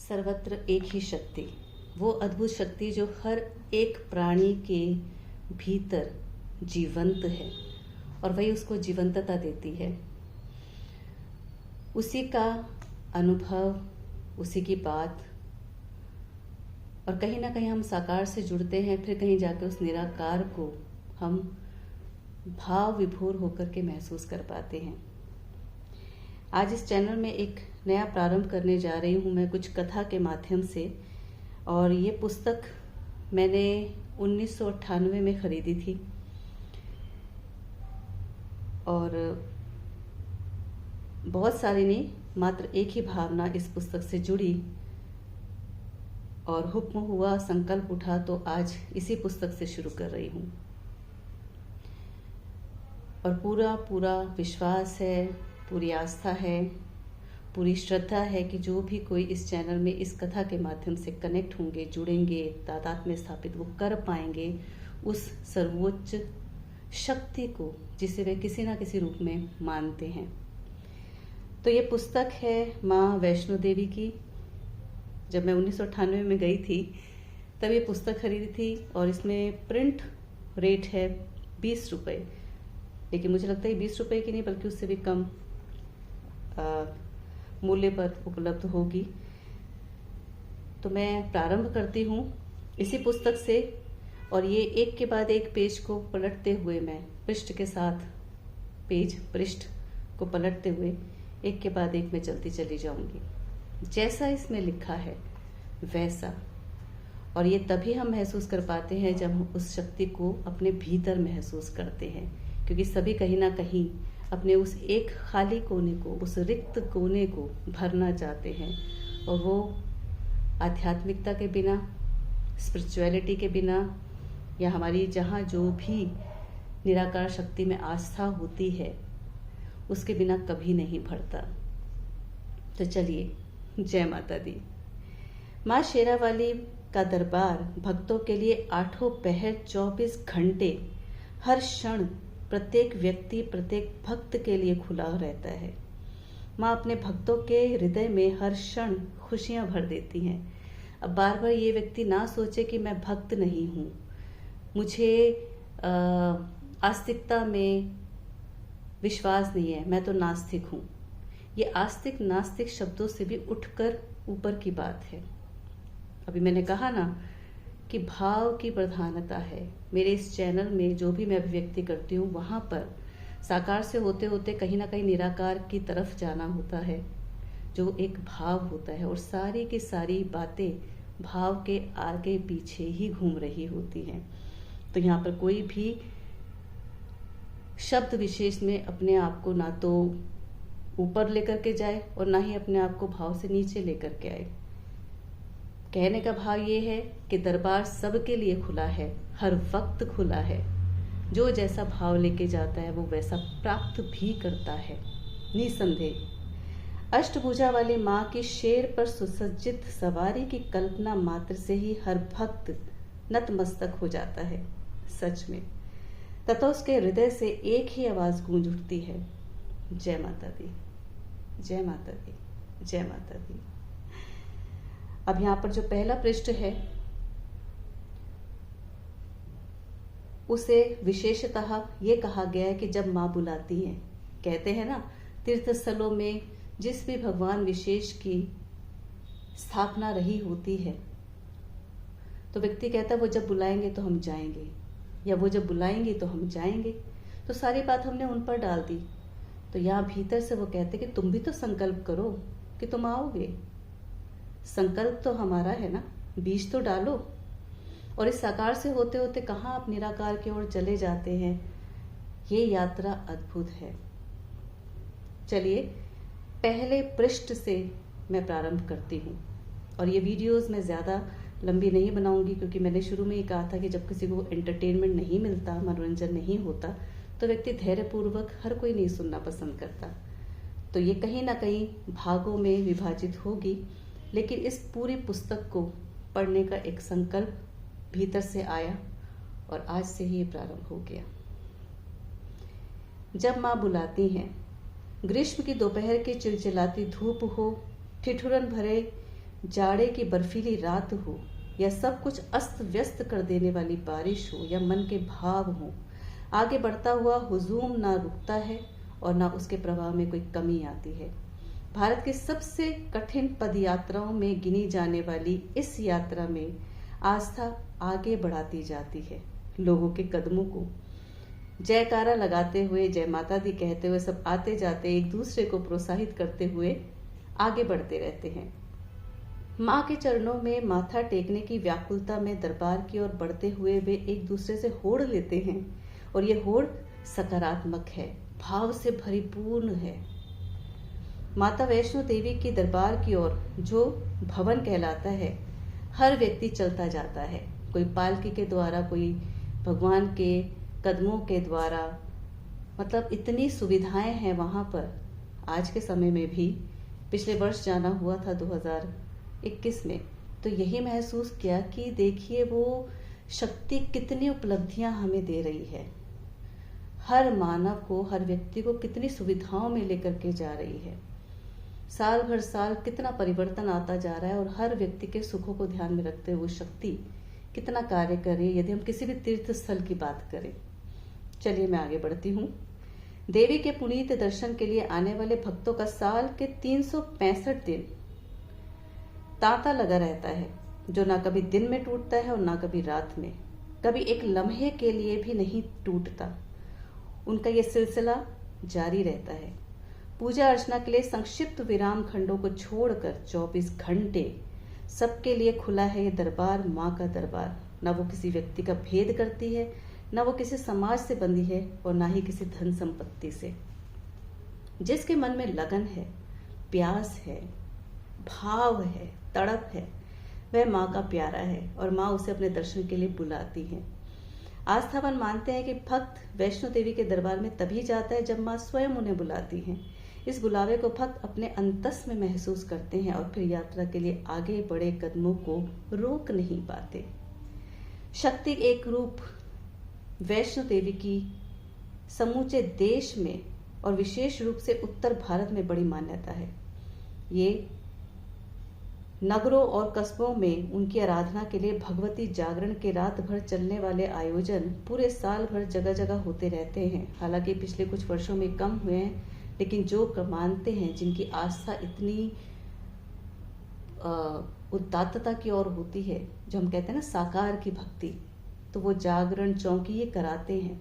सर्वत्र एक ही शक्ति, वो अद्भुत शक्ति जो हर एक प्राणी के भीतर जीवंत है और वही उसको जीवंतता देती है। उसी का अनुभव, उसी की बात, और कहीं ना कहीं हम साकार से जुड़ते हैं, फिर कहीं जाकर उस निराकार को हम भाव विभोर होकर के महसूस कर पाते हैं। आज इस चैनल में एक नया प्रारंभ करने जा रही हूँ मैं कुछ कथा के माध्यम से। और ये पुस्तक मैंने 1998 में खरीदी थी और बहुत सारी नहीं, मात्र एक ही भावना इस पुस्तक से जुड़ी और हुक्म हुआ, संकल्प उठा, तो आज इसी पुस्तक से शुरू कर रही हूँ। और पूरा पूरा विश्वास है, पूरी आस्था है, पूरी श्रद्धा है कि जो भी कोई इस चैनल में इस कथा के माध्यम से कनेक्ट होंगे, जुड़ेंगे, तादाद में स्थापित वो कर पाएंगे उस सर्वोच्च शक्ति को जिसे वे किसी ना किसी रूप में मानते हैं। तो ये पुस्तक है माँ वैष्णो देवी की। जब मैं 1998 में गई थी तब ये पुस्तक खरीदी थी और इसमें प्रिंट रेट है 20 रुपये, लेकिन मुझे लगता है 20 रुपये की नहीं बल्कि उससे भी कम मूल्य पर उपलब्ध होगी। तो मैं प्रारंभ करती हूँ इसी पुस्तक से, और ये एक के बाद एक पेज को पलटते हुए मैं पृष्ठ के साथ पृष्ठ को पलटते हुए एक के बाद एक में चलती चली जाऊंगी। जैसा इसमें लिखा है वैसा, और ये तभी हम महसूस कर पाते हैं जब हम उस शक्ति को अपने भीतर महसूस करते हैं, क्योंकि सभी कहीं ना कहीं अपने उस एक खाली कोने को, उस रिक्त कोने को भरना चाहते हैं। और वो आध्यात्मिकता के बिना, स्पिरिचुअलिटी के बिना, या हमारी जहाँ जो भी निराकार शक्ति में आस्था होती है उसके बिना कभी नहीं भरता। तो चलिए, जय माता दी। माँ शेरावाली का दरबार भक्तों के लिए 8 पहर 24 घंटे हर क्षण प्रत्येक व्यक्ति, प्रत्येक भक्त के लिए खुला रहता है। माँ अपने भक्तों के हृदय में हर क्षण खुशियां भर देती हैं। अब बार बार ये व्यक्ति ना सोचे कि मैं भक्त नहीं हूँ, मुझे आस्तिकता में विश्वास नहीं है, मैं तो नास्तिक हूँ। ये आस्तिक नास्तिक शब्दों से भी उठकर ऊपर की बात है। अभी मैंने कहा ना कि भाव की प्रधानता है। मेरे इस चैनल में जो भी मैं अभिव्यक्ति करती हूँ वहाँ पर साकार से होते होते कहीं ना कहीं निराकार की तरफ जाना होता है, जो एक भाव होता है, और सारी की सारी बातें भाव के आगे पीछे ही घूम रही होती हैं। तो यहाँ पर कोई भी शब्द विशेष में अपने आप को ना तो ऊपर लेकर के जाए और ना ही अपने आप को भाव से नीचे लेकर के आए। कहने का भाव ये है कि दरबार सबके लिए खुला है, हर वक्त खुला है। जो जैसा भाव लेके जाता है वो वैसा प्राप्त भी करता है, निसंदेह। अष्टभुजा वाली माँ की शेर पर सुसज्जित सवारी की कल्पना मात्र से ही हर भक्त नतमस्तक हो जाता है, सच में। तथा उसके हृदय से एक ही आवाज गूंज उठती है, जय माता दी, जय माता दी, जय माता दी। अब यहाँ पर जो पहला पृष्ठ है उसे विशेषतः ये कहा गया है कि जब माँ बुलाती है, कहते हैं ना तीर्थ स्थलों में जिस भी भगवान विशेष की स्थापना रही होती है तो व्यक्ति कहता है वो जब बुलाएंगे तो हम जाएंगे, या वो जब बुलाएंगे तो हम जाएंगे। तो सारी बात हमने उन पर डाल दी। तो यहाँ भीतर से वो कहते कि तुम भी तो संकल्प करो कि तुम आओगे। संकल्प तो हमारा है ना, बीज तो डालो। और इस साकार से होते होते कहाँ आप निराकार की ओर चले जाते हैं। ये यात्रा अद्भुत है। चलिए, पहले पृष्ठ से मैं प्रारंभ करती हूँ। और ये वीडियोस मैं ज़्यादा लंबी नहीं बनाऊंगी, क्योंकि मैंने शुरू में ही कहा था कि जब किसी को एंटरटेनमेंट नहीं मिलता, मनोरंजन नहीं होता, तो व्यक्ति धैर्यपूर्वक, हर कोई नहीं सुनना पसंद करता। तो ये कहीं ना कहीं भागों में विभाजित होगी, लेकिन इस पूरी पुस्तक को पढ़ने का एक संकल्प भीतर से आया और आज से ही प्रारंभ हो गया। जब माँ बुलाती हैं, ग्रीष्म की दोपहर की चिलचिलाती धूप हो, ठिठुरन भरे जाड़े की बर्फीली रात हो या सब कुछ अस्त व्यस्त कर देने वाली बारिश हो या मन के भाव हो, आगे बढ़ता हुआ हुजूम ना रुकता है और ना उसके प्रवाह में कोई कमी आती है। भारत की सबसे कठिन पदयात्राओं में गिनी जाने वाली इस यात्रा में आस्था आगे बढ़ाती जाती है। लोगों के कदमों को जयकारा लगाते हुए, जय माता दी कहते हुए सब आते जाते एक दूसरे को प्रोत्साहित करते हुए आगे बढ़ते रहते हैं। माँ के चरणों में माथा टेकने की व्याकुलता में दरबार की ओर बढ़ते हुए वे एक दूसरे से होड़ लेते हैं और ये होड़ सकारात्मक है, भाव से भरीपूर्ण है। माता वैष्णो देवी की दरबार की ओर जो भवन कहलाता है, हर व्यक्ति चलता जाता है, कोई पालकी के द्वारा, कोई भगवान के कदमों के द्वारा। मतलब इतनी सुविधाएं हैं वहां पर। आज के समय में भी, पिछले वर्ष जाना हुआ था 2021 में, तो यही महसूस किया कि देखिए वो शक्ति कितनी उपलब्धियां हमें दे रही है, हर मानव को, हर व्यक्ति को कितनी सुविधाओं में लेकर के जा रही है। साल भर साल कितना परिवर्तन आता जा रहा है और हर व्यक्ति के सुखों को ध्यान में रखते हुए शक्ति कितना कार्य करे। यदि हम किसी भी तीर्थ स्थल की बात करें, चलिए मैं आगे बढ़ती हूँ। देवी के पुनीत दर्शन के लिए आने वाले भक्तों का साल के 365 दिन तांता लगा रहता है, जो ना कभी दिन में टूटता है और ना कभी रात में, कभी एक लम्हे के लिए भी नहीं टूटता। उनका ये सिलसिला जारी रहता है। पूजा अर्चना के लिए संक्षिप्त विराम खंडों को छोड़कर 24 घंटे सबके लिए खुला है ये दरबार, माँ का दरबार। ना वो किसी व्यक्ति का भेद करती है, ना वो किसी समाज से बंधी है और ना ही किसी धन संपत्ति से। जिसके मन में लगन है, प्यास है, भाव है, तड़प है, वह माँ का प्यारा है और माँ उसे अपने दर्शन के लिए बुलाती है। आस्थावान मानते हैं कि भक्त वैष्णो देवी के दरबार में तभी जाता है जब माँ स्वयं उन्हें बुलाती हैं। इस बुलावे को भक्त अपने अंतस में महसूस करते हैं और फिर यात्रा के लिए आगे बढ़े कदमों को रोक नहीं पाते। शक्ति एक रूप वैष्णो देवी की समूचे देश में और विशेष रूप से उत्तर भारत में बड़ी मान्यता है। ये नगरों और कस्बों में उनकी आराधना के लिए भगवती जागरण के रात भर चलने वाले आयोजन पूरे साल भर जगह जगह होते रहते हैं। हालांकि पिछले कुछ वर्षों में कम हुए हैं, लेकिन जो मानते हैं, जिनकी आस्था इतनी उदात्तता की ओर होती है, जो हम कहते हैं ना साकार की भक्ति, तो वो जागरण चौकी ये कराते हैं।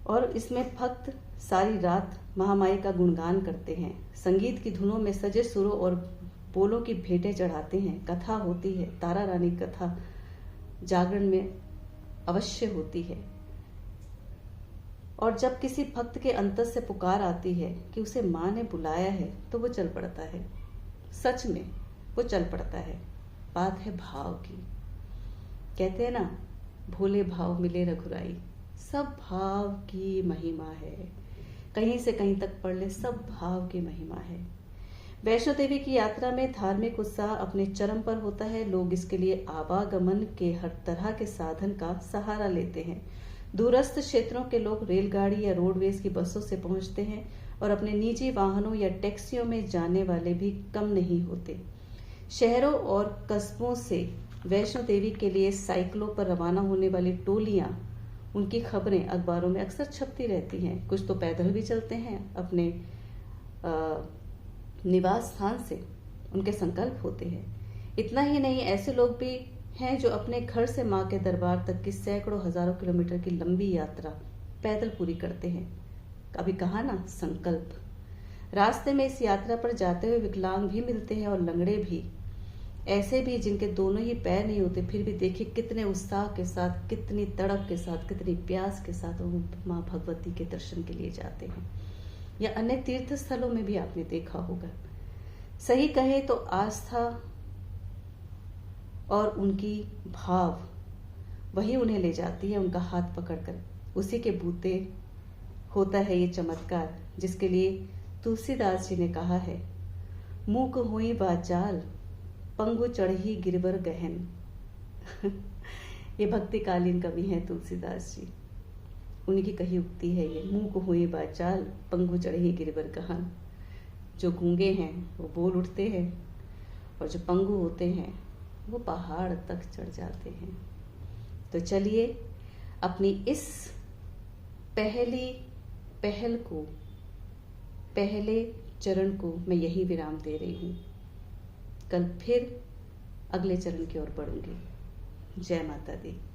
और इसमें भक्त सारी रात महामाई का गुणगान करते हैं, संगीत की धुनों में सजे सुरों और बोलों की भेंटें चढ़ाते हैं। कथा होती है, तारा रानी कथा जागरण में अवश्य होती है। और जब किसी भक्त के अंतस से पुकार आती है कि उसे माँ ने बुलाया है, तो वो चल पड़ता है। सच में वो चल पड़ता है। बात है भाव की। कहते हैं ना, भोले भाव मिले रघुराई। सब भाव की महिमा है। कहीं से कहीं तक पढ़ ले, सब भाव की महिमा है। वैष्णो देवी की यात्रा में धार्मिक उत्साह अपने चरम पर होता है। लोग इसके लिए आवागमन के हर तरह के साधन का सहारा लेते हैं। दूरस्थ क्षेत्रों के लोग रेलगाड़ी या रोडवेज की बसों से पहुंचते हैं और अपने निजी वाहनों या टैक्सियों में जाने वाले भी कम नहीं होते। शहरों और कस्बों से वैष्णो देवी के लिए साइकिलों पर रवाना होने वाली टोलियां, उनकी खबरें अखबारों में अक्सर छपती रहती हैं। कुछ तो पैदल भी चलते हैं अपने निवास स्थान से, उनके संकल्प होते हैं। इतना ही नहीं, ऐसे लोग भी हैं जो अपने घर से माँ के दरबार तक की सैकड़ों हजारों किलोमीटर की लंबी यात्रा पैदल पूरी करते हैं। अभी कहा ना, संकल्प। रास्ते में इस यात्रा पर जाते हुए विकलांग भी मिलते हैं और लंगड़े भी, ऐसे भी जिनके दोनों ही पैर नहीं होते, फिर भी देखिए कितने उत्साह के साथ, कितनी तड़प के साथ, कितनी प्यास के साथ वो माँ भगवती के दर्शन के लिए जाते हैं। या अन्य तीर्थ स्थलों में भी आपने देखा होगा। सही कहे तो आस्था और उनकी भाव वही उन्हें ले जाती है, उनका हाथ पकड़कर। उसी के बूते होता है ये चमत्कार, जिसके लिए तुलसीदास जी ने कहा है, मूक हुई बाचाल पंगु चढ़ी गिरबर गहन। ये भक्तिकालीन कवि हैं तुलसीदास जी। उन्हीं की कही उक्ति है ये, मुंह को हुई बाचाल पंगु चढ़े गिरवर कहान। जो गूंगे हैं वो बोल उठते हैं और जो पंगु होते हैं वो पहाड़ तक चढ़ जाते हैं। तो चलिए अपनी इस पहले चरण को मैं यही विराम दे रही हूँ। कल फिर अगले चरण की ओर बढ़ूंगी। जय माता दी।